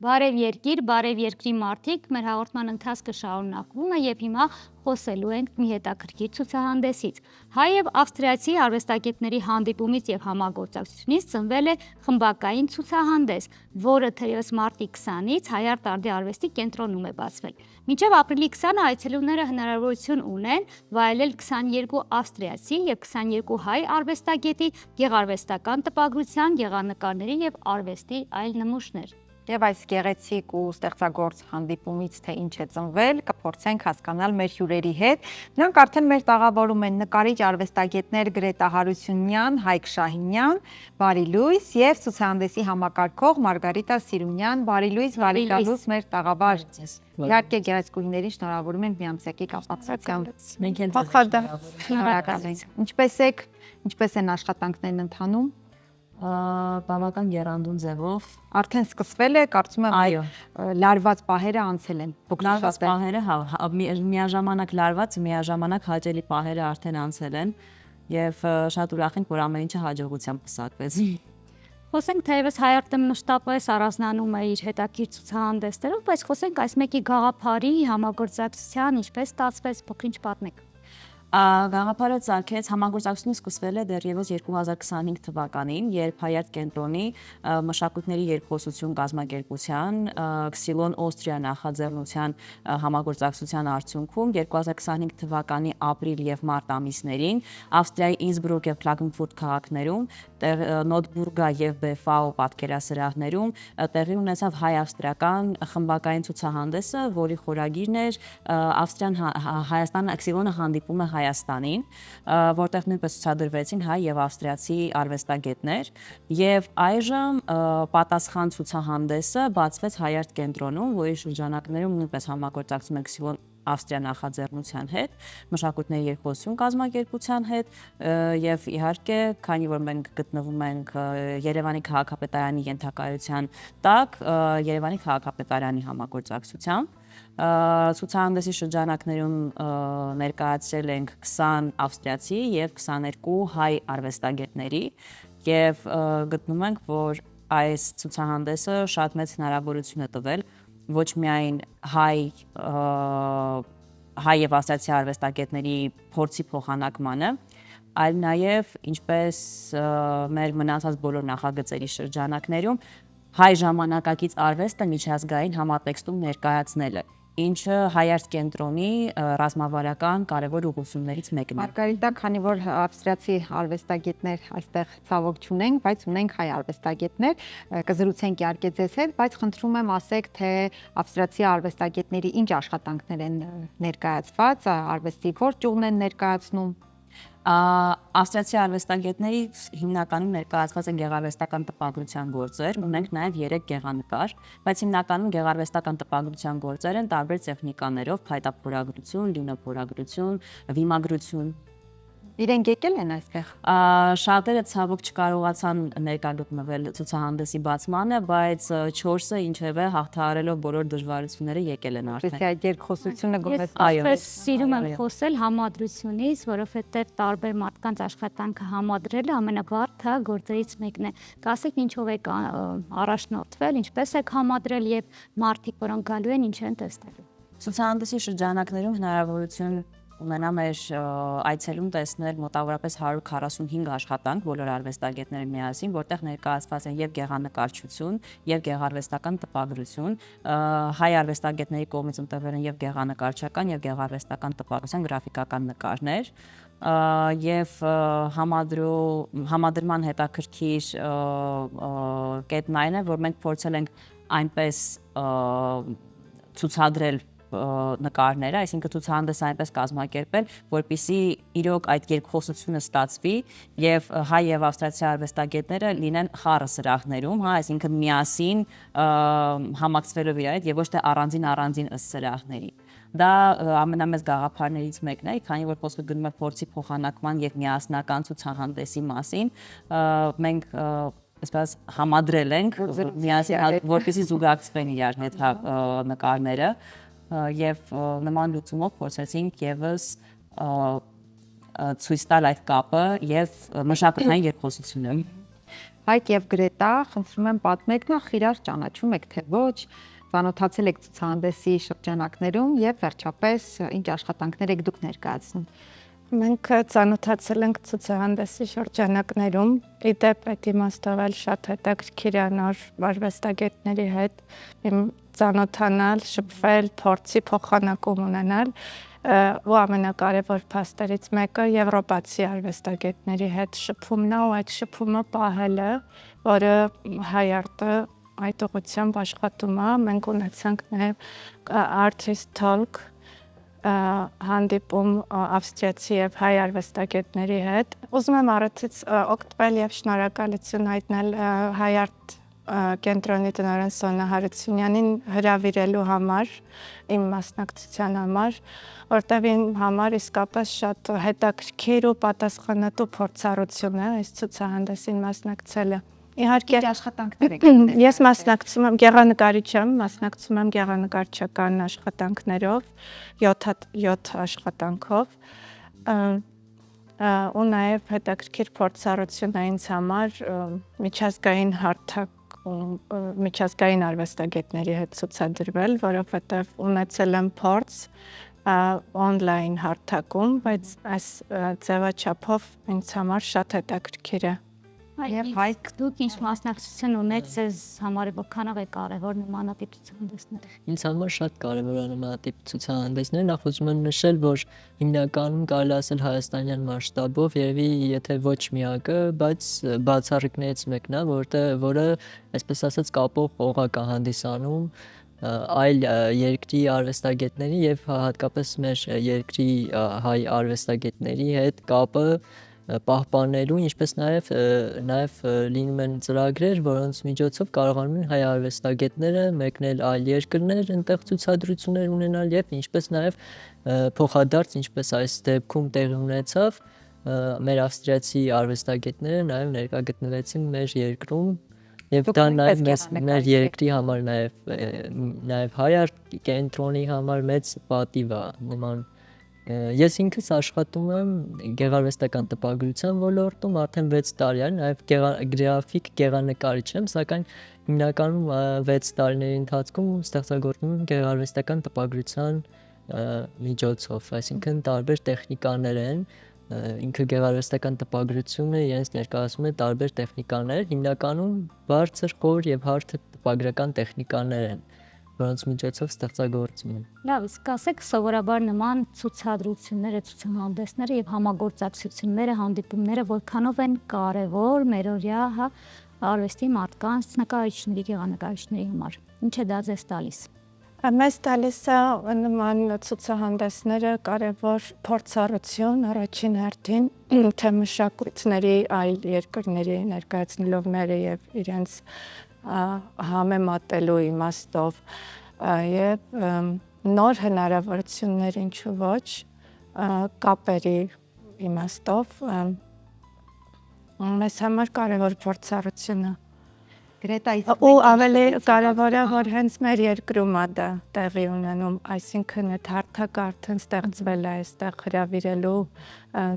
Բարև երկիր, բարև երկրի մարդիկ, մեր հաղորդման ընթացքը շարունակվում է եւ հիմա խոսելու ենք մի հետաքրքիր ցուցահանդեսից։ Հայ եւ ավստրիացի արվեստագետների հանդիպումից եւ համագործակցությունից ծնվել է խմբակային ցուցահանդես, որը թերևս մարտի 20-ից Հայարտ արդի արվեստի կենտրոնում է բացվել։ Մինչև ապրիլի 20-ը այցելուները հնարավորություն ունեն վայելել 22 ավստրիացի եւ 22 հայ արվեստագետի գեղարվեստական տպագրության, գեղանկարների եւ արվեստի այլ նմուշներ։ Եվ այս գեղեցիկ ու ստեղծագործ հանդիպումից թե ինչ է ծնվել, կփորձենք հասկանալ մեր հյուրերի հետ։ Նրանք արդեն մեր տաղավարում են նկարիչ արվեստագետներ Գրետա Հարությունյան, Հայկ Շահինյան, Բարի լույս եւ ցուցահանդեսի համակարգող Մարգարիտա Սիրունյան։ Բարի լույս, բարի գալուս մեր տաղավար։ Իհարկե գեղեցկուհիներին շնորհավորում ենք միամսյակի կապակցությամբ։ Մենք էլ Ինչպես են աշխատանքներն ընթանում։ Բավական եռանդուն ձևով Արդեն սկսվել է, կարծում եմ լարված պահերը անցել են։ Լարված պահերը, միաժամանակ լարված, միաժամանակ հաճելի պահերը արդեն անցել են եւ շատ ուրախ ենք, որ ամեն ինչը հաջողությամբ պսակվեց։ Խոսենք թերևս Հայարտը մշտապես առանձնանում է իր հետաքրքիր ցուցահանդեսներով, բայց խոսենք այս մեկի գաղափարի, համագործակցության, ինչպես ստացվեց, փոքր-ինչ պատմեք։ Գաղափարը ծագեց համագործակցությունը սկսվել է դեռևս 2025 թվականին, երբ Հայարտ կենտրոնի մշակույթների երկխոսություն կազմակերպության Xylon Austria նախաձեռնության համագործակցության արդյունքում 2025 թվականի ապրիլ եւ մարտ ամիսներին Ավստրիայի Ինսբրուկ եւ Klagenfurt քաղաքներում, Նոթբուրգա եւ Բեֆաու պատկերասրահներում տեղի ունեցավ հայ-ավստրիական խմբակային ցուցահանդեսը, որի խորագիրն էր Հայաստանը Xylon-ը հանդիպում է Հայաստանին, որտեղ նույնպես ցուցադրվեցին հայ եւ ավստրիացի արվեստագետներ եւ այժմ պատասխան ցուցահանդեսը բացվեց Հայարտ կենտրոնում, որի շրջանակներում նույնպես համագործակցում է Xylon Ավստրիա նախաձեռնության հետ, մշակույթների երկխոսություն կազմակերպության հետ եւ իհարկե, քանի որ մենք գտնվում ենք Երևանի քաղաքապետարանի ենթակայության տակ, Երևանի քաղաքապետարանի համագործակցությամբ ցուցահանդեսի շրջանակներում ներկայացրել ենք 20 ավստրիացի եւ 22 հայ արվեստագետների եւ գտնում ենք, որ այս ցուցահանդեսը շատ մեծ հնարավորություն է տվել ոչ միայն հայ եւ ավստրիացի արվեստագետների փորձի փոխանակմանը, այլ նաեւ ինչպես մեր մնացած բոլոր նախագծերի շրջանակներում հայ ժամանակակից արվեստը միջազգային համատեքստում ներկայացնելը, ինչը Հայարտ կենտրոնի ռազմավարական կարևոր ուղղություններից մեկն է։ Մարգարիտա, քանի որ ավստրիացի արվեստագետներ այստեղ ցավոք չունենք, բայց ունենք հայ արվեստագետներ, կզրուցենք իհարկե ձեզ հետ, բայց խնդրում եմ ասեք, թե ավստրիացի արվեստագետների ինչ աշխատանքներ են ներկայացված, արվեստի որ ճյուղն են ներկայացնում։ Ավստրիացի արվեստագետների հիմնականում ներկայացված են գեղարվեստական տպագրության գործեր, ունենք նաև 3 գեղանկար, բայց հիմնականում գեղարվեստական տպագրության գործեր են տարբեր տեխնիկաներով, փայտափորագրություն, լինոփորագրություն, վիմագրություն։ Իրենք եկել են այստեղ։ Շատերը ցավոք չկարողացան ներկա գտնվել ցուցահանդեսի բացմանը, բայց 4-ը ինչևէ հաղթահարելով բոլոր դժվարությունները եկել են արդեն։ Իսկ այդ երկխոսությունը գովես։ Ես սիրում եմ խոսել համադրությունից, որովհետև տարբեր մարդկանց աշխատանքը համադրելը ամենաբարդ գործերից մեկն է։ Կասեք ինչով եք առաջնորդվել, ինչպես եք համադրել եւ մարդիկ, որոնք գալու են, ինչ են տեսնելու։ Ցուցահանդեսի շրջանակներում հնարավորություն ունենա մեր այցելում տեսնել մոտավորապես 145 աշխատանք բոլոր արվեստագետները միասին, որտեղ ներկայացված են եւ գեղանկարչություն, եւ գեղարվեստական տպագրություն, հայ արվեստագետների կողմից ընտրվել են եւ գեղանկարչական եւ գեղարվեստական տպագրության գրաֆիկական նկարներ, եւ համադրման հետաքրքիր կետն այն է, որ մենք փորձել ենք այնպես ցուցադրել նկարները, այսինքն ցուցահանդեսը այնպես կազմակերպել, որպեսզի իրոք այդ երկխոսությունը ստացվի եւ հայ եւ ավստրիացի արվեստագետները լինեն խառը սրահներում, հա, այսինքն միասին համակցվելով իրար հետ եւ ոչ թե առանձին ըստ սրահների։ Դա ամենամեծ գաղափարներից մեկն է, քանի որ խոսքը գնում է փորձի փոխանակման եւ միասնական ցուցահանդեսի մասին, մենք այսպես համադրել ենք միասին, որպեսզի զուգակցվեն իրար հետ նկարները եւ նման լուծումով փորձեցինք եւս ցույց տալ այդ կապը եւ մշակութային երկխոսությունը։ Հայկ եւ Գրետա, խնդրում եմ պատմեք նախ իրար ճանաչում եք թե ոչ, ծանոթացել եք ցուցահանդեսի շրջանակներում եւ վերջապես ինչ աշխատանքներ եք դուք ներկայացնում։ Մենք ծանոթացել ենք ցուցահանդեսի շրջանակներում, իդեպ այդ իմաստով էլ շատ հետաքրքիր է նոր արվեստագետների հետ ծանոթանալ, շփվել, փորձի փոխանակում ունենալ, ու ամենակարևոր փաստերից մեկը եվրոպացի արվեստագետների հետ շփումն է ու այդ շփումը պահելը, որը հայ-արտը այդ ուղղությամբ աշխատում է, մենք ունեցանք նաև artist talk հանդիպում ավստրիացի եւ հայ արվեստագետների հետ։ Ուզում եմ առիթից օգտվել եւ շնորհակալություն հայտնել հայ-արտ կենտրոնի տնօրեն Սոնա Հարությունյանին հրավիրելու համար, իմ մասնակցության համար, որտեղ իմ համար իսկապես շատ հետաքրքիր ու պատասխանատու փորձառություն է այս ցուցահանդեսին մասնակցելը։ Իհարկե աշխատանքներ եք։ Ես մասնակցում եմ գեղանկարիչ եմ, մասնակցում եմ գեղանկարչական աշխատանքներով, 7 աշխատանքով, ու նաև հետաքրքիր փորձառություն է ինձ համար միջազգային հարթակ միջազգային արվեստագետների հետ ցուցադրվել, որովհետև ունեցել եմ փորձ on-line հարթակում, բայց այս ձևաչափով ինձ համար շատ հետաքրքիր է։ Եվ Հայկ, դուք ինչ մասնակցություն ունեք, ձեզ համար որքանով է կարևոր նմանատիպ ցուցահանդեսները։ Ինձ համար շատ կարևոր է նմանատիպ ցուցահանդեսները, նախ ուզում եմ նշել, որ հիմնականում կարելի ասել հայաստանյան մասշտաբով երևի եթե ոչ միակը, բայց բացառիկներից մեկն է, որը այսպես ասած կապող օղակ է հանդիսանում այլ երկրի արվեստագետների եւ հատկապես մեր երկրի հայ արվեստագետների հետ կապը պահպանելու, ինչպես նաև լինում են ծրագրեր, որոնց միջոցով կարողանում են հայ արվեստագետները մեկնել այլ երկրներ, այնտեղ ցուցադրություններ ունենալ եւ ինչպես նաև փոխադարձ, ինչպես այս դեպքում տեղի ունեցավ, մեր ավստրիացի արվեստագետները նաև ներկա գտնվեցին մեր երկրում եւ դա նաև մեր երկրի համար նաև հայ կենտրոնի համար մեծ պատիվ է նման։ Ես ինքս աշխատում եմ գեղարվեստական տպագրության ոլորտում արդեն 6 տարի է, նաև գրաֆիկ գեղանկարիչ եմ, սակայն հիմնականում 6 տարիների ընթացքում ստեղծագործում եմ գեղարվեստական տպագրության միջոցով, այսինքն տարբեր տեխնիկաներ են, ինքը գեղարվեստական տպագրությունը իրենց ներկայացնում է տարբեր տեխնիկաներ, հիմնականում բարձր, խոր եւ հարթ տպագրական տեխնիկաներ են, որոնց միջոցով ստեղծագործում են։ Լավ, իսկ ասեք սովորաբար նման ցուցադրությունները, ցուցահանդեսները եւ համագործակցությունները, հանդիպումները որքանով են կարևոր մերօրյա, արվեստի մարդկանց, նկարիչների, գեղանկարիչների համար։ Ինչ է դա ձեզ տալիս։ Մեզ տալիս է նման ցուցահանդեսները կարևոր փորձառություն առաջին հերթին, թե մշակույթների այլ երկրների ներկայացնելով մերը եւ իրենց համեմատելու իմաստով եւ նոր հնարավորություններ ինչու ոչ կապերի իմաստով մեզ համար կարևոր փորձառություն է։ Գրետա, ու ավելի կարևոր է, որ հենց մեր երկրում է դա տեղի ունենում, այսինքն այդ հարթակը արդեն ստեղծվել է այստեղ հրավիրելու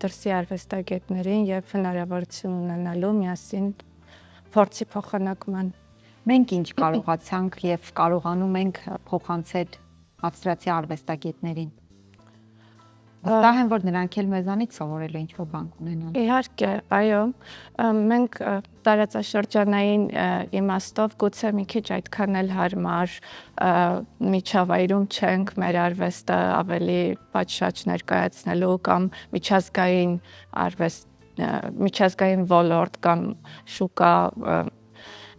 դրսի արվեստագետներին եւ հնարավորություն ունենալու միասին փորձի փոխանակման։ Մենք ինչ կարողացանք եւ կարողանում ենք փոխանցել ավստրիացի արվեստագետներին։ Վստահ եմ, որ նրանք էլ մեզանից սովորելու ինչ-որ բան կունենան։ Իհարկե, այո, մենք տարածաշրջանային իմաստով գուցե մի քիչ այդքան էլ հարմար միջավայրում չենք մեր արվեստը ավելի պատշաճ ներկայացնելու կամ միջազգային ոլորտ կամ շուկա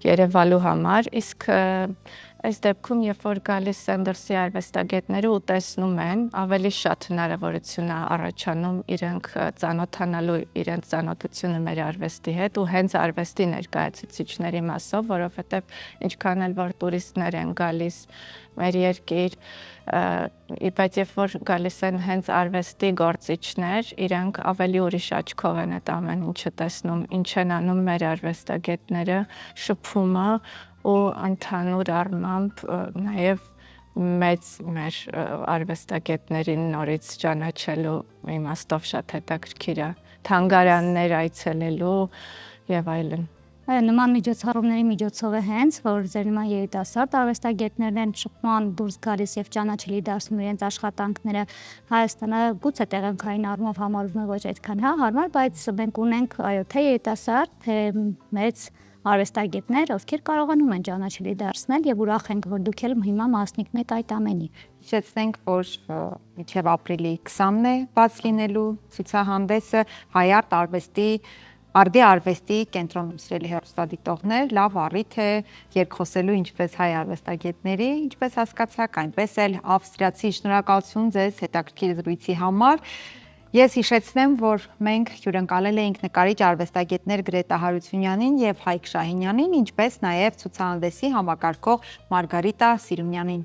երևալու համար, իսկ այս դեպքում, երբ որ գալիս են դրսի արվեստագետները ու տեսնում են, ավելի շատ հնարավորություն է առաջանում իրենք ծանոթանալու իրենց ծանոթությունը մեր արվեստի հետ ու հենց արվեստի ներկայացուցիչների մասով, որովհետև ինչքան էլ որ տուրիստներ են գալիս մեր երկիր, բայց երբ որ գալիս են հենց արվեստի գործիչներ, իրենք ավելի ուրիշ աչքով են այդ ամեն ինչը տեսնում, ինչ են անում մեր արվեստագետները, շփումը ու ընդհանուր առմամբ նաև մեծ մեր արվեստագետներին նորից ճանաչելու իմաստով շատ հետաքրքիր է, թանգարաններ այցելելու եւ այլն։ Նման միջոցառումների միջոցով է հենց, որ ձեր նման երիտասարդ արվեստագետներն են շփման դուրս գալիս եւ ճանաչելի դարձնում իրենց աշխատանքները։ Հայաստանը գուցե տեղանքային առումով համարվում է ոչ այդքան հարմար, բայց մենք ունենք այո, թե երիտասարդ, թե մեծ արվեստագետներ, ովքեր կարողանում են ճանաչելի դարձնել եւ ուրախ ենք, որ դուք էլ հիմա մասնիկն եք այդ ամենի։ Հիշեցնենք, որ մինչև ապրիլի 20-ն է բաց լինելու ցուցահանդեսը Հայարտ Արդի արվեստի կենտրոնում սիրելի հեռուստադիտողներ, լավ առիթ է երկխոսելու ինչպես հայ արվեստագետների, ինչպես հասկացաք, այնպես էլ ավստրիացի շնորհակալություն ձեզ հետաքրքիր զրույցի համար։ Ես հիշեցնեմ, որ մենք հյուրընկալել էինք նկարիչ արվեստագետներ Գրետա Հարությունյանին եւ Հայկ Շահինյանին, ինչպես նաեւ ցուցահանդեսի համակարգող Մարգարիտա Սիրունյանին։